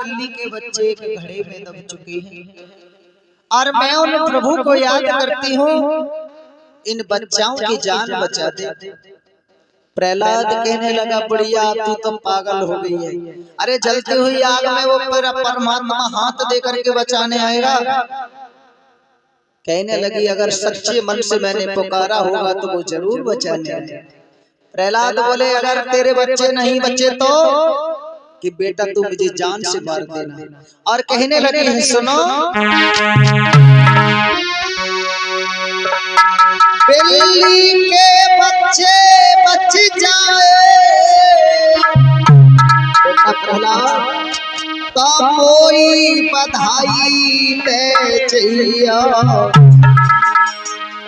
दिल्ली के बच्चे एक घड़े में दब चुके हैं और मैं उन प्रभु को याद करती हूँ, इन बच्चों की जान बचा दे। प्रहलाद कहने लगा, बुढ़िया तू तो पागल हो गई है। अरे जलती हुई आग में वो परमात्मा हाथ दे करके बचाने आएगा। कहने लगी, अगर सच्चे मन से मैंने पुकारा होगा तो वो जरूर बचाने आएगा। प्रहलाद बोले, अगर तेरे बच्चे नहीं बचे तो कि बेटा तू मुझे जान से मार देना। और कहने लगे हैं, सुनो, बिल्ली के बच्चे बच जाए बेटा प्रहलाद तो कोई बधाई ले चाहिए,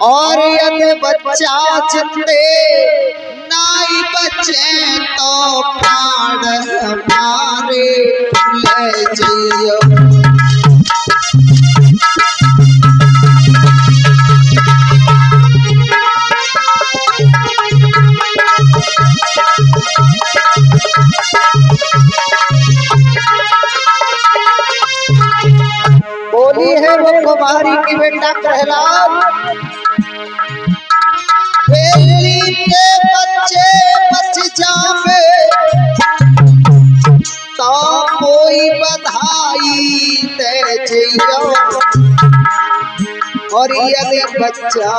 और यदि बच्चा जिंदे नहीं बचे तो प्राण हमारे ले जाइए। बोली है वो कुमारी की बेटा प्रहलाद, बिल्ली के बच्चे बच जावे तो कोई बधाई दे जियो, और यदि बच्चा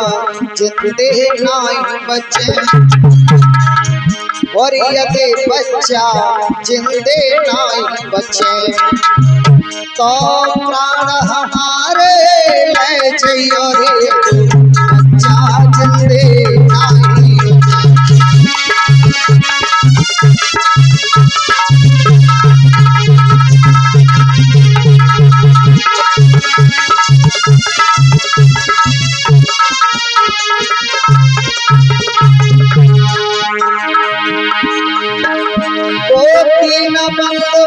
जिंदे नहीं बचे, और यदि बच्चा जिंदे नहीं बचे तो प्राण हमारे ले जाइयो रे, बच्चा जिंदे नहीं।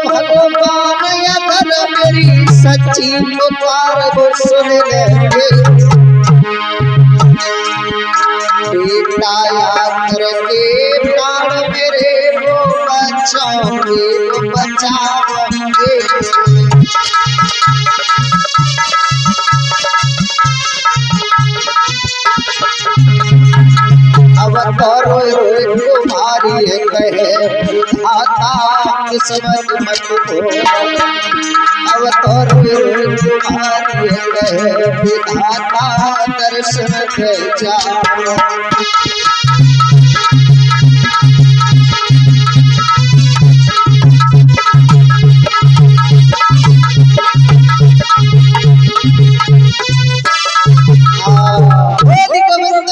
भगवान अगर मेरी सच्ची पुकार को सुन लेंगे, बेटा याद करके प्राण मेरे को बचाओगे, बचाओगे। अब करो तुम्हारी कहे आता किस्मत मत हो, अब करो तुम्हारी कहे विधाता दर्शन दे जाओ।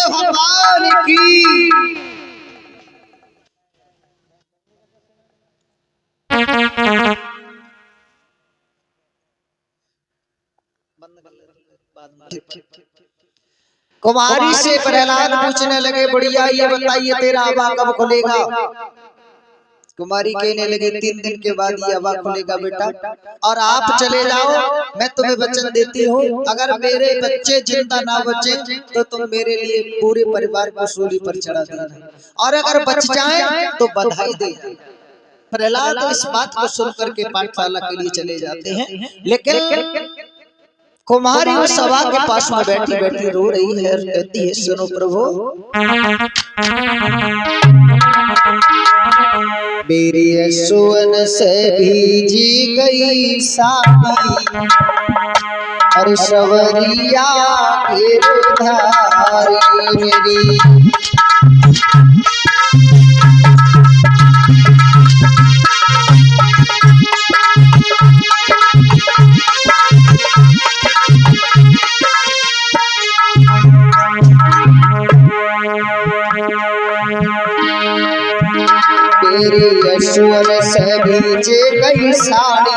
भगवान की कुमारी से प्रहलाद पूछने लगे, बुढ़िया ये बताइए तेरा अबा कब खुलेगा? कुमारी कहने लगे, 3 दिन के बाद ये अबा खुलेगा बेटा, और आप चले जाओ, मैं तुम्हें वचन देती हूँ, अगर मेरे बच्चे जिंदा ना बचे तो तुम मेरे लिए पूरे परिवार को सूली पर चढ़ा देना, और अगर बच जाए तो बधाई देना। प्रहलाद इस बात को सुनकर के पाठशाला के लिए चले जाते हैं, लेकिन कुमारी उस सभा के पास में बैठी बैठी रो रही है और कहती है, सुनो प्रभु, मेरी यशोवन से भीजी गई साड़ी, और सवरिया के धारी मेरी, तेरी यशोवन से भीजे गई साड़ी,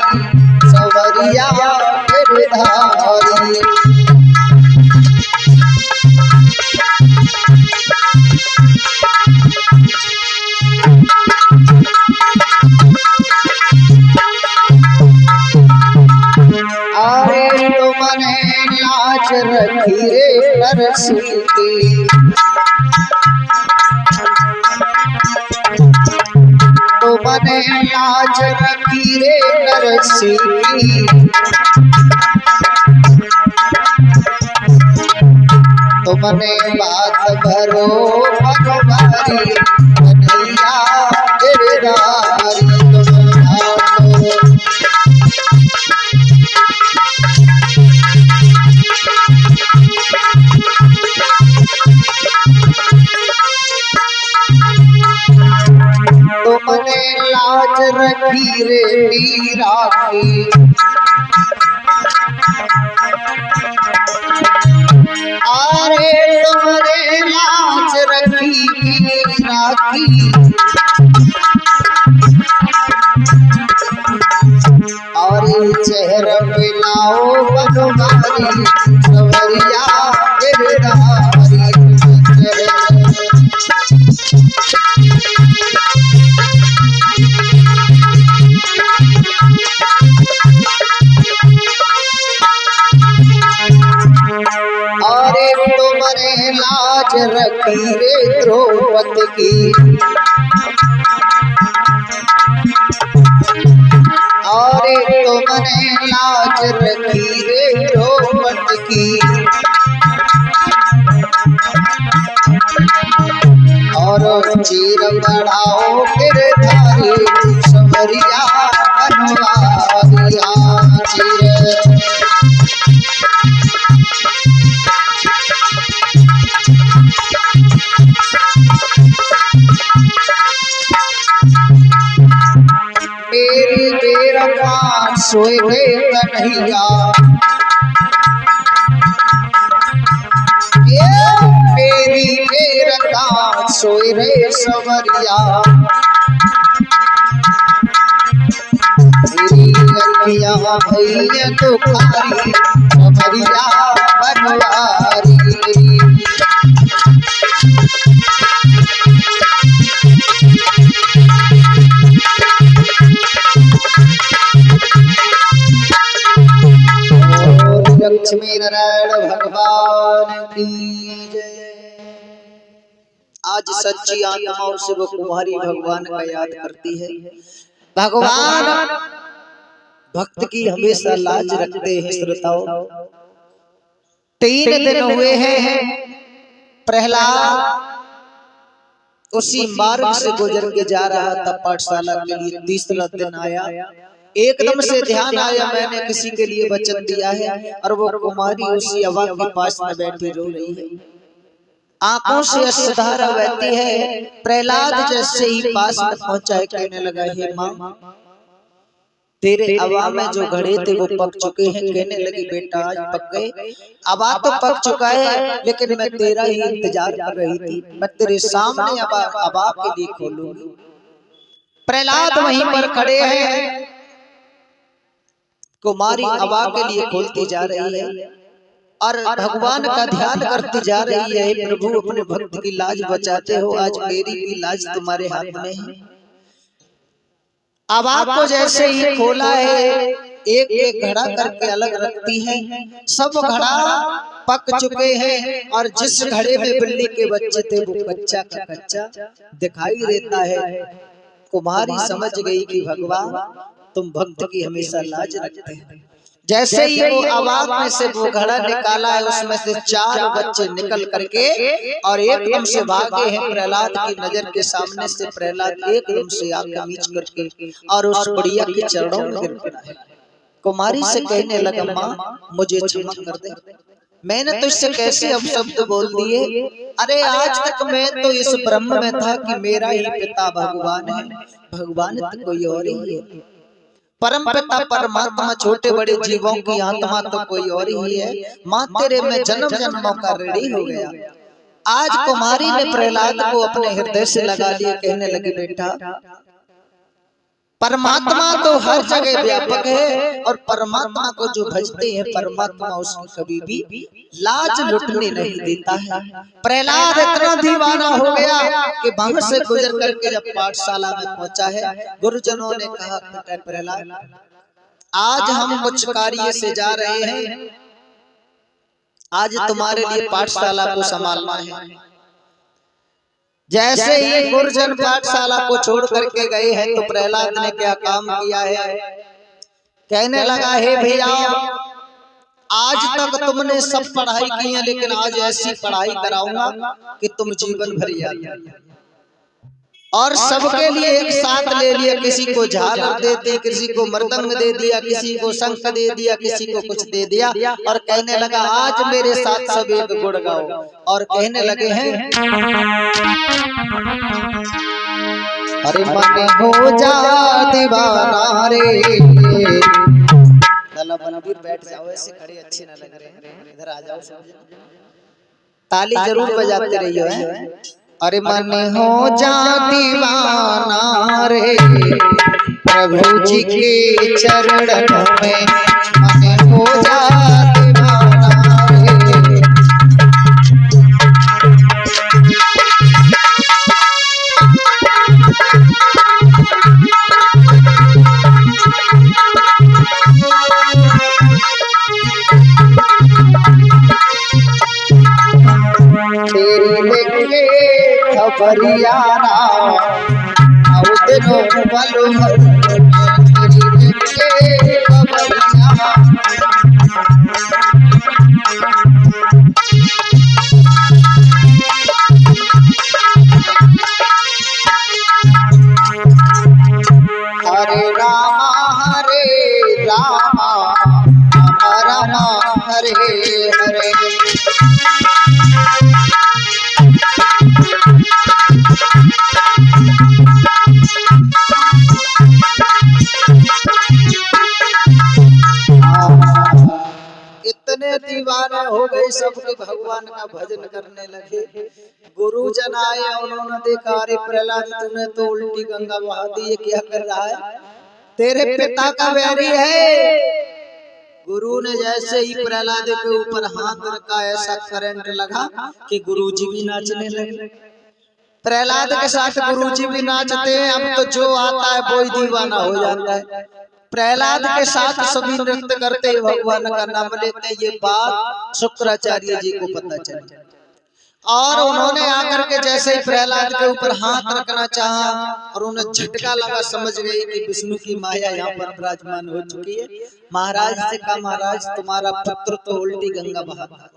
सवरिया के धारी। अरे तुमने लाज रखी रे नरसी की, तुमने लाज रखी रे नरसी की, तुमने बात भरो भगवारी कन्हैया गिरधारी। तुमने लाज रखी रे मीरा की, अरे तुमने लाज रखी मीरा की, और चेहरा पे लाओ बनवारी सवरिया गिरधारी। अरे तुमने लाज रखी रे द्रौपदी की, अरे तुमने लाज रखी रे द्रौपदी की, और चीर बढ़ाओ गिरधारी सवरिया बनवारिया चीर। मेरी बेरकान सोए रे कन्हैया, मेरी बेरकान सोए रे सवरिया, मेरी अखियां भैया दुखारी सवरिया बनवारी। लक्ष्मी नारायण भगवान की जय। आज सच्ची आत्माओं से वो कुमारी भगवान का याद करती है। भगवान भक्त की हमेशा लाज रखते हैं। श्रोताओं, 3 दिन हुए हैं प्रहलाद उसी मार्ग से गुजर के जा रहा था पाठशाला के लिए। 3रा दिन आया, एकदम से ध्यान आया मैंने किसी के लिए वचन दिया है, और वो कुमारी उसी हवा के पास में बैठी रो रही है। आंखों से अश्रुधारा बहती है। प्रहलाद जैसे ही पास में पहुंचा है कहने लगा, हे मां, तेरे हवा में जो घड़े थे वो पक चुके हैं। कहने लगी, बेटा आज पक गए? हवा तो पक चुका है, लेकिन मैं तेरा ही इंतजार कर रही थी। मैं तेरे सामने हवा के लिए खोलूंगी। प्रहलाद वहीं पर खड़े हैं, कुमारी हवा के लिए खोलती जा रही है और भगवान का ध्यान करती जा रही है। प्रभु, अपने भक्त की लाज बचाते हो, आज मेरी भी लाज तुम्हारे हाथ में है। हवा को जैसे ही खोला है, एक एक घड़ा करके अलग रखती है। सब घड़ा पक चुके हैं, और जिस घड़े में बिल्ली के बच्चे थे वो कच्चा का कच्चा दिखाई देता है। कुमारी समझ गई कि भगवान तुम भक्त की हमेशा लाज रखते हैं। जैसे ही वो आवाज में से वो घड़ा निकाला है, उसमें से 4 बच्चे निकल करके और एकदम से भागे हैं प्रहलाद की नजर के सामने से। प्रहलाद एकदम से आंखें मीच करके और उस बुढ़िया के चरणों में गिर पड़ा है। कुमारी से कहने लगा, माँ मुझे क्षमा कर दे, मैंने तो इससे कैसे अपशब्द बोल दिए। अरे आज तक मैं तो इस ब्रह्म में था कि मेरा ही पिता भगवान है, भगवान तो कोई और ही है। परम पिता परमात्मा छोटे बड़े जीवों की आत्मा तो कोई और ही है। माँ तेरे में जन्म जन्मों का ऋणी हो गया। आज कुमारी ने प्रहलाद को अपने हृदय से लगा लिया। कहने लगी, बेटा परमात्मा तो हर जगह व्यापक है, और परमात्मा को जो भजते हैं परमात्मा उसकी कभी भी लाज लुटने नहीं देता है। प्रहलाद इतना दीवाना हो गया कि वहां से गुजर करके जब पाठशाला में पहुंचा है, गुरुजनों ने कहा, प्रहलाद आज हम कुछ कार्य से जा रहे हैं, आज तुम्हारे लिए पाठशाला को संभालना है। जैसे ही गुरुजन पाठशाला को छोड़ करके गए हैं तो प्रहलाद ने क्या काम किया है, कहने लगा हे भैया आज तक तुमने सब पढ़ाई की है लेकिन आज ऐसी पढ़ाई कराऊंगा कि तुम जीवन भर याद रखोगे। और सबके लिए एक साथ ले लिया, किसी को झालर दे दी, किसी को मृदंग दे दिया, किसी को शंख दे दिया, किसी को कुछ दे दिया और कहने लगा आज मेरे साथ सब एक गुण गाओ। और कहने लगे हैं अरे मन हो जा दीवाना रे। बलबीर बैठ जाओ, ऐसे खड़े अच्छे ना लग रहे हैं, इधर आ जाओ, ताली जरूर बजाते रहियो है। अरे मन हो जा दीवाना रे प्रभु जी के चरणों में, मन हो जा दीवाना रे। तेरी लेके खबरियाना दिनों पल भर, तेरी लेके खबरियाना। हरे रामा राम राम हरे हरे। इतने दीवाने हो गए सबके भगवान का भजन करने लगे। गुरुजन आए, उन्होंने देखा अरे प्रहलाद तूने तो उल्टी गंगा बहा दी, ये क्या कर रहा है, तेरे पिता का बैरी है। गुरु ने जैसे ही प्रहलाद के ऊपर हाथ रखा ऐसा करंट लगा कि गुरुजी भी नाचने लगे। प्रहलाद के साथ गुरुजी भी नाचते हैं, अब तो जो आता है वो ही दीवाना हो जाता है। प्रहलाद के साथ सभी नृत्य करते भगवान का नाम लेते। ये बात शुक्राचार्य जी को पता चली और उन्होंने आकर के जैसे ही प्रहलाद के ऊपर हाथ रखना चाहा और उन्हें झटका लगा, समझ गई कि विष्णु की माया यहाँ पर विराजमान हो चुकी है। महाराज से कहा महाराज तुम्हारा पुत्र तो उल्टी गंगा बहाता,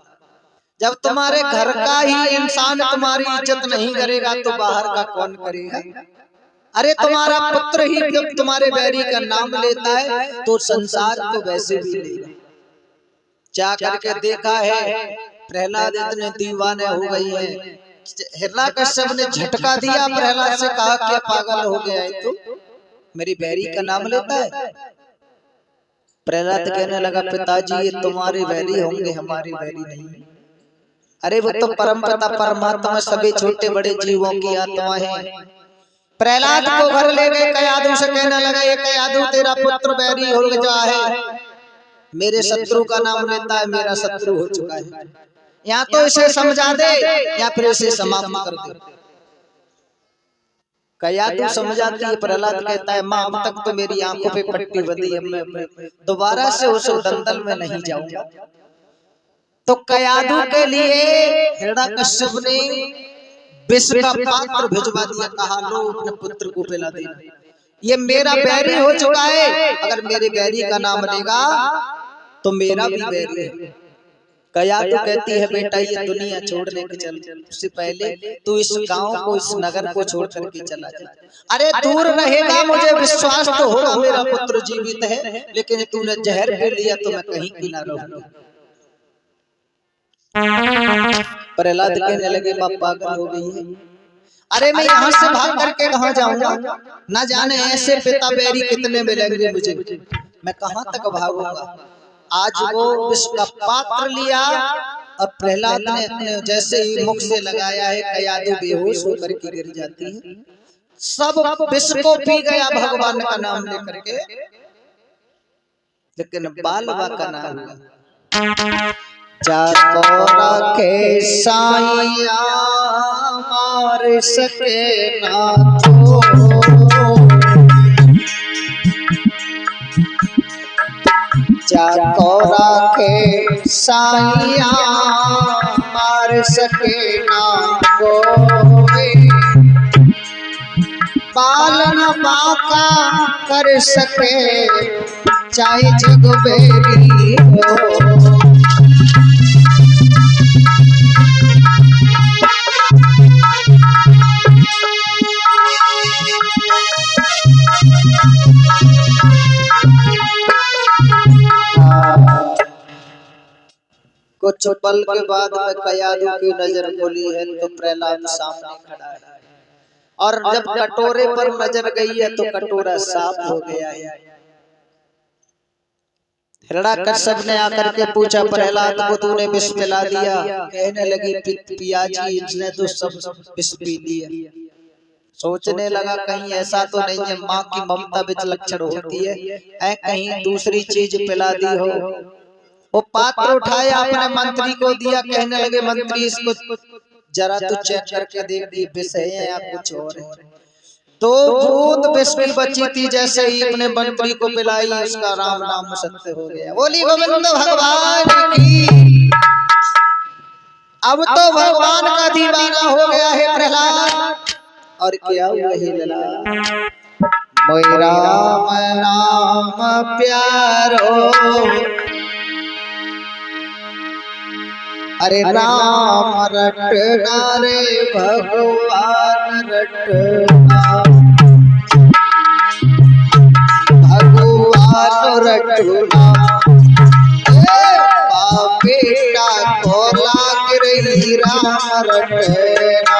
जब तुम्हारे घर का ही इंसान तुम्हारी इज्जत नहीं करेगा तो बाहर का कौन करेगा। अरे तुम्हारा पुत्र ही जब तुम्हारे बैरी का नाम लेता है तो संसार तो वैसे भी लेगा। जा करके देखा है प्रहलाद इतने दीवाने हो गई है। हिरण्यकश्यप ने झटका दिया, प्रहलाद से कहा क्या पागल हो गया है तू, मेरी बैरी का नाम लेता है। प्रहलाद कहने लगा पिताजी ये तुम्हारे बैरी होंगे, हमारे बैरी नहीं। अरे वो तो परमपिता परमात्मा सभी छोटे बड़े जीवों की आत्मा है। प्रहलाद को घर ले गए, कयाधु से कहने लगा ये कयाधु तेरा पुत्र बैरी हो गया है, मेरे शत्रु का नाम लेता है, मेरा शत्रु हो चुका है। या तो इसे समझा दे या फिर इसे समाप्त कर दे। कयाधु समझाती है, प्रहलाद कहता है माँ अब तक तो मेरी आंखों पे पट्टी बंधी है, मैं दोबारा से उस दलदल में नहीं जाऊंगा। तो कयाधु के लिए हिरण्यकश्यप ने विष का पात्र भिजवा दिया, कहा लो अपने पुत्र को पिला देना, ये मेरा बैरी हो चुका है, अगर मेरे बैरी का नाम लेगा तो मेरा भी बैरी है। कयाधु कहती है बेटा ये दुनिया छोड़ने के चल, उससे पहले तू इस गांव को इस नगर को छोड़ करके चला जा। अरे दूर रहेगा, मुझे विश्वास तो होगा मेरा पुत्र जीवित है, लेकिन तूने जहर पी लिया तो मैं कहीं की ना रहूंगा। प्रहलाद कहने लगे माँ पागल हो गई है, अरे मैं यहाँ से भाग करके कहाँ जाऊंगा, न जाने ऐसे पिता बैरी कितने मिलेंगे मुझे, मैं कहाँ तक भागूंगा। आज वो विष का पात्र लिया और प्रहलाद ने अपने जैसे ही मुख से लगाया है, कयाधु बेहोश होकर के गिर जाती है। सब विष को पी गया भगवान का नाम लेकर के, लेकिन बालवा का नाम जाकोरा के साइया मार सके ना तो, जाकोरा के साइया मार सके ना कोई। बाल न बांका कर सके चाहे जग बेरी हो। कुछ पल के बाद में कयादू की नजर खोली है तो प्रहलाद सामने खड़ा है, और जब कटोरे पर नजर गई है तो कटोरा साफ हो गया है। हिरण्याकश्यप ने आकर के पूछा, प्रहलाद को तूने विष पिला दिया? कहने लगी, पियाजी इसने तो सब विष पी लिया। सोचने लगा कहीं ऐसा तो नहीं है माँ की ममता विलक्षण होती है, कहीं दूसरी चीज पिला दी हो। वो पात्र उठाया, अपने मंत्री को दिया, कहने लगे मंत्री इसको जरा तो चेक करके देख दी विष है या कुछ और है। तो बूंद विष की बची थी, जैसे ही अपने मंत्री को पिलाई उसका राम नाम सत्य हो गया। बोली गोविंद भगवान की। अब तो भगवान का दीवाना हो गया है प्रहलाद। और क्या हुआ है लला? मेरा नाम प्यारो अरे राम रटना रे भगवान रटना, भगवान रटना। बेटा को लाग रही राम रटना।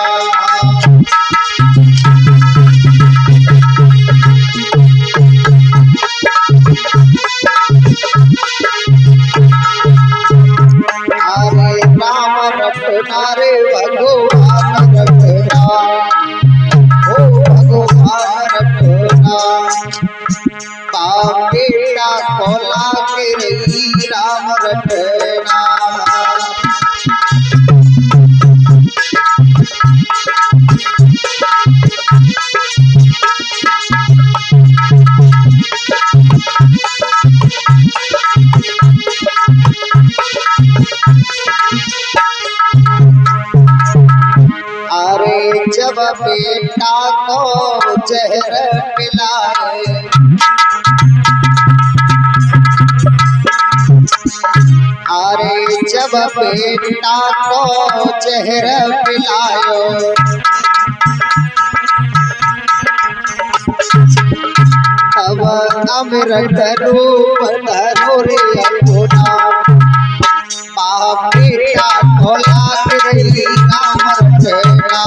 रे भगवान रटना, ओ भगवान रटना। बेटा को लाग रही राम रटना। जब बेटा को जहर पिलाए, अरे जब बेटा को जहर पिलायो, तब अमृत रूप धरो रे अपना। बेटा को लाग रही राम रटना।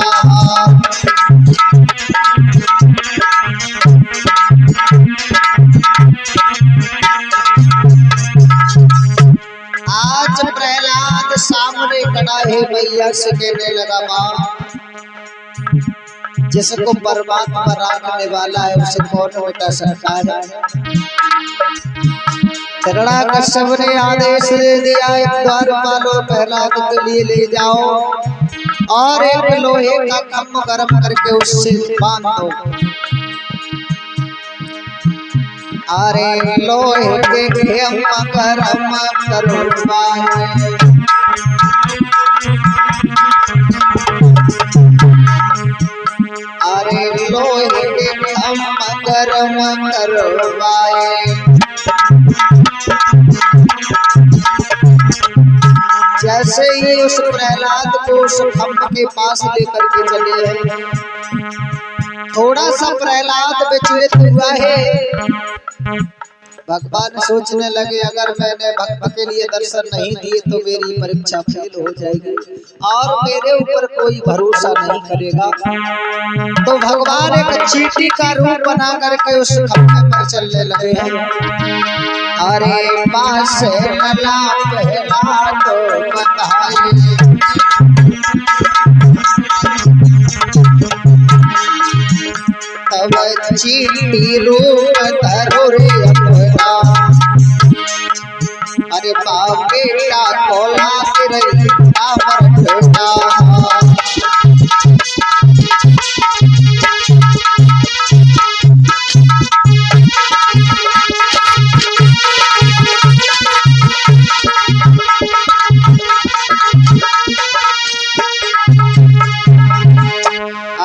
आज प्रहलाद सामने खड़ा है, मैया से कहने लगा, माँ जिसको परमात्मा राखने वाला है उसे कौन मिटा सकता है? हिरण्याकश्यप ने आदेश दे दिया, एक द्वारपालों प्रहलाद के लिए ले जाओ और एक लोहे का खम्भ गर्म करके उससे बांध दो। अरे लोहे के खम्भ गर्म करवाए, अरे लोहे के खम्भ गर्म करवाए। जैसे ही उस प्रहलाद को उस खम्भ के पास लेकर के चले हैं, थोड़ा सा प्रहलाद विचलित हुआ है। भगवान सोचने लगे अगर मैंने भक्त के लिए दर्शन नहीं दिए तो मेरी परीक्षा फेल हो जाएगी और मेरे ऊपर कोई भरोसा नहीं करेगा। तो भगवान एक चींटी का रूप बना करके उस खम्भे पर चलने लगे हैं। अरे पास लला पहला तो बताए, तब चींटी रूप धरो रे अपना। अरे बाप बेटा को लाग रही राम रटना।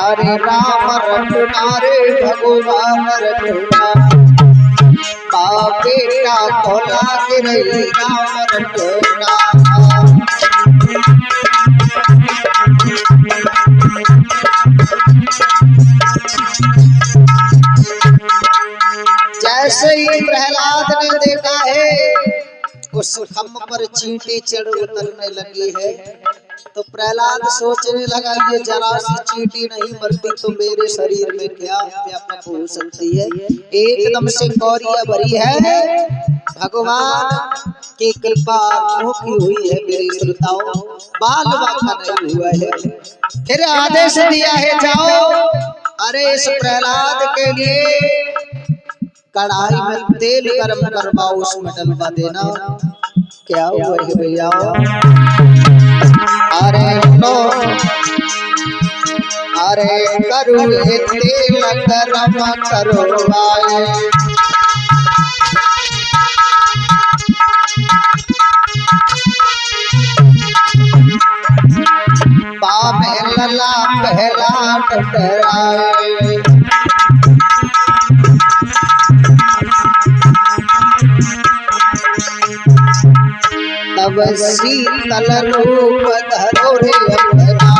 अरे राम रटना रे भगवान वानर टोला, बाप बेटा को लाग रही रावण टोला। जैसे ही प्रहलाद ने देखा है उस खम्भ पर चींटी चढ़ उतरने लगी है, तो प्रहलाद सोचने लगा ये जरा सी चींटी नहीं मरती तो मेरे शरीर में क्या व्यापक हो सकती है। एकदम से गौरिया भरी है, भगवान की कृपा की हुई है मेरे श्रोताओं, बाल बाका नहीं हुआ है। फिर आदेश दिया है जाओ, अरे इस प्रहलाद के लिए कढ़ाई में तेल गरम करवाओ, उसमें डलवा देना। क्या हुआ है भैया? अरे लो, अरे करो तेल गरम करवाए, बामे लला पहला डराए, तब शीतल रूप धरो रे अपना,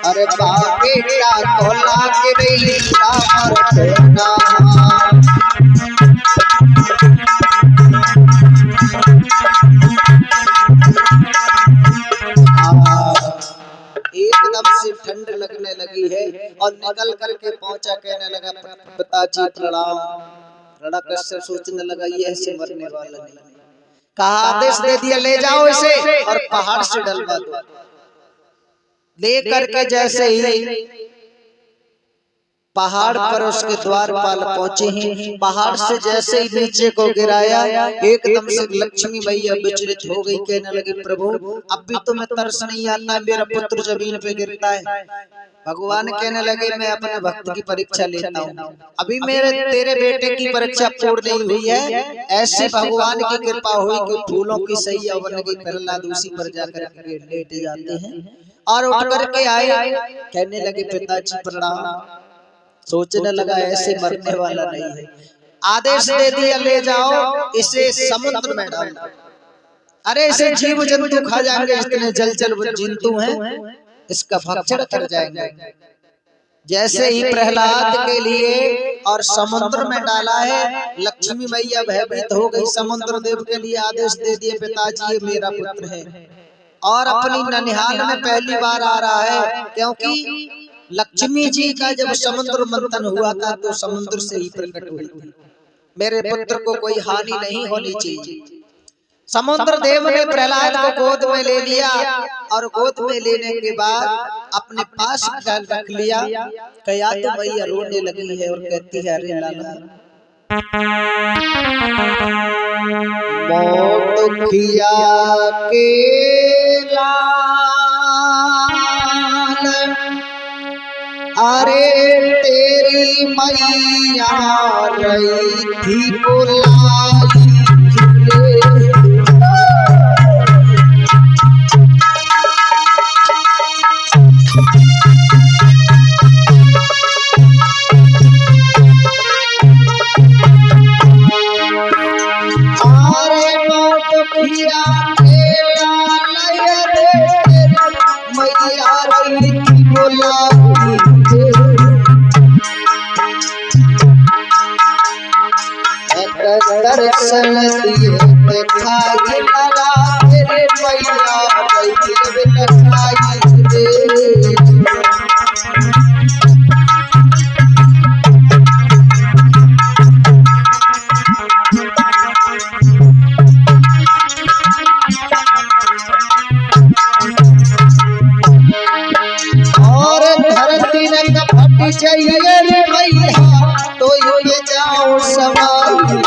अरे बाप बेटा को लाग रही रावण टोला। एकदम से ठंड लगने लगी है और निकल करके पहुंचा, कहने लगा पिताजी प्रणाम। रणा कश्यप सोचने लगा ये ऐसे मरने वाला नहीं, कहा आदेश दे दिया ले जाओ इसे और पहाड़ से डलवा दो। ले करके जैसे ही पहाड़ पर उसके द्वारपाल पहुंचे ही, पहाड़ से जैसे ही नीचे को गिराया, एकदम से लक्ष्मी मैया विचलित हो गई, कहने लगी प्रभु अब भी तुम्हें तरस नहीं आता, मेरा पुत्र जमीन पे गिरता है। भगवान कहने लगे मैं अपने भक्त की परीक्षा लेता हूँ, अभी मेरे तेरे बेटे की परीक्षा पूर्ण नहीं हुई है। ऐसे भगवान की कृपा हुई कि फूलों की सैया बन गई, प्रहलाद उसी पर जाकर के लेट जाते हैं और उठ करके आए, कहने लगे पिताजी प्रणाम। सोचने लगा ऐसे मरने वाला नहीं है, आदेश दे दिया ले जाओ इसे समुद्र में डालो, अरे इसे जीव जंतु खा जाएंगे, जितने जलचर जंतु हैं इसका भक्षण कर जाएंगे। जैसे ही प्रहलाद के लिए और समुद्र में डाला है, लक्ष्मी मैया भयभीत हो गई, समुद्र देव के लिए आदेश दे दिए पिताजी ये मेरा पुत्र है और अपनी ननिहाल में पहली बार आ रहा है, क्योंकि लक्ष्मी जी का जब समुद्र मंथन हुआ था तो समुद्र से ही प्रकट हुई थी, मेरे पुत्र को कोई हानि नहीं होनी चाहिए। समुद्र देव ने प्रहलाद को गोद में ले लिया और गोद में लेने के बाद अपने पास रख लिया। कया तो मैया रोने लगी है और कहती है अरे लाला मौत किया के लाल, अरे तेरी मैया रही थी बुलाई, दर्शन दिए दिखाई लगा तेरे मैया दिखाई दे। और धरती ने कपट चाहिए रे मैया तो ये जाओ सवाई,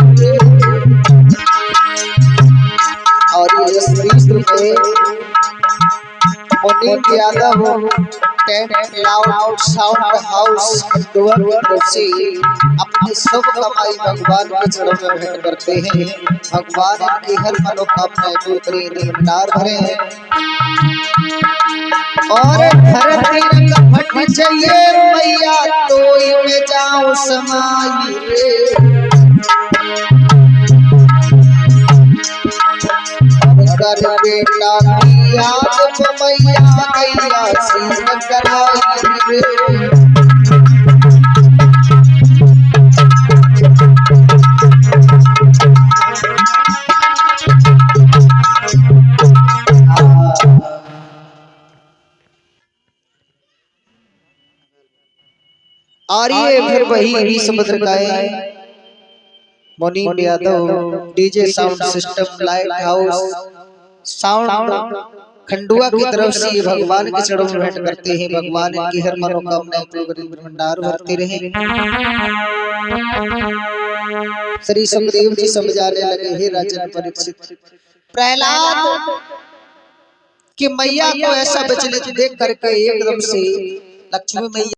और ये स्त्री में मुनीम Yadav tent loud sound house से अपनी सब कमाई भगवान के चरणों में भेंट करते हैं। भगवान की हर मनोकामना पूरी करें, भंडार भरे हैं। और धरती खिंचइए मैया तो में जाऊं समाई रे। कर बेटा की याद मैया गैया सीन कराई रे। आरिये फिर वही समुद्र गाए Munim Yadav DJ sound system light house sound Khandua की तरफ से भगवान के चरणों में भेंट करते हैं। भगवान इनकी हर मनोकामनाएं पूरी भंडार भरते रहे। श्री सुखदेव जी समझाने लगे, हे राजन परीक्षित, प्रहलाद कि मैया को ऐसा विचलित देख करके एकदम से लक्ष्मी मैया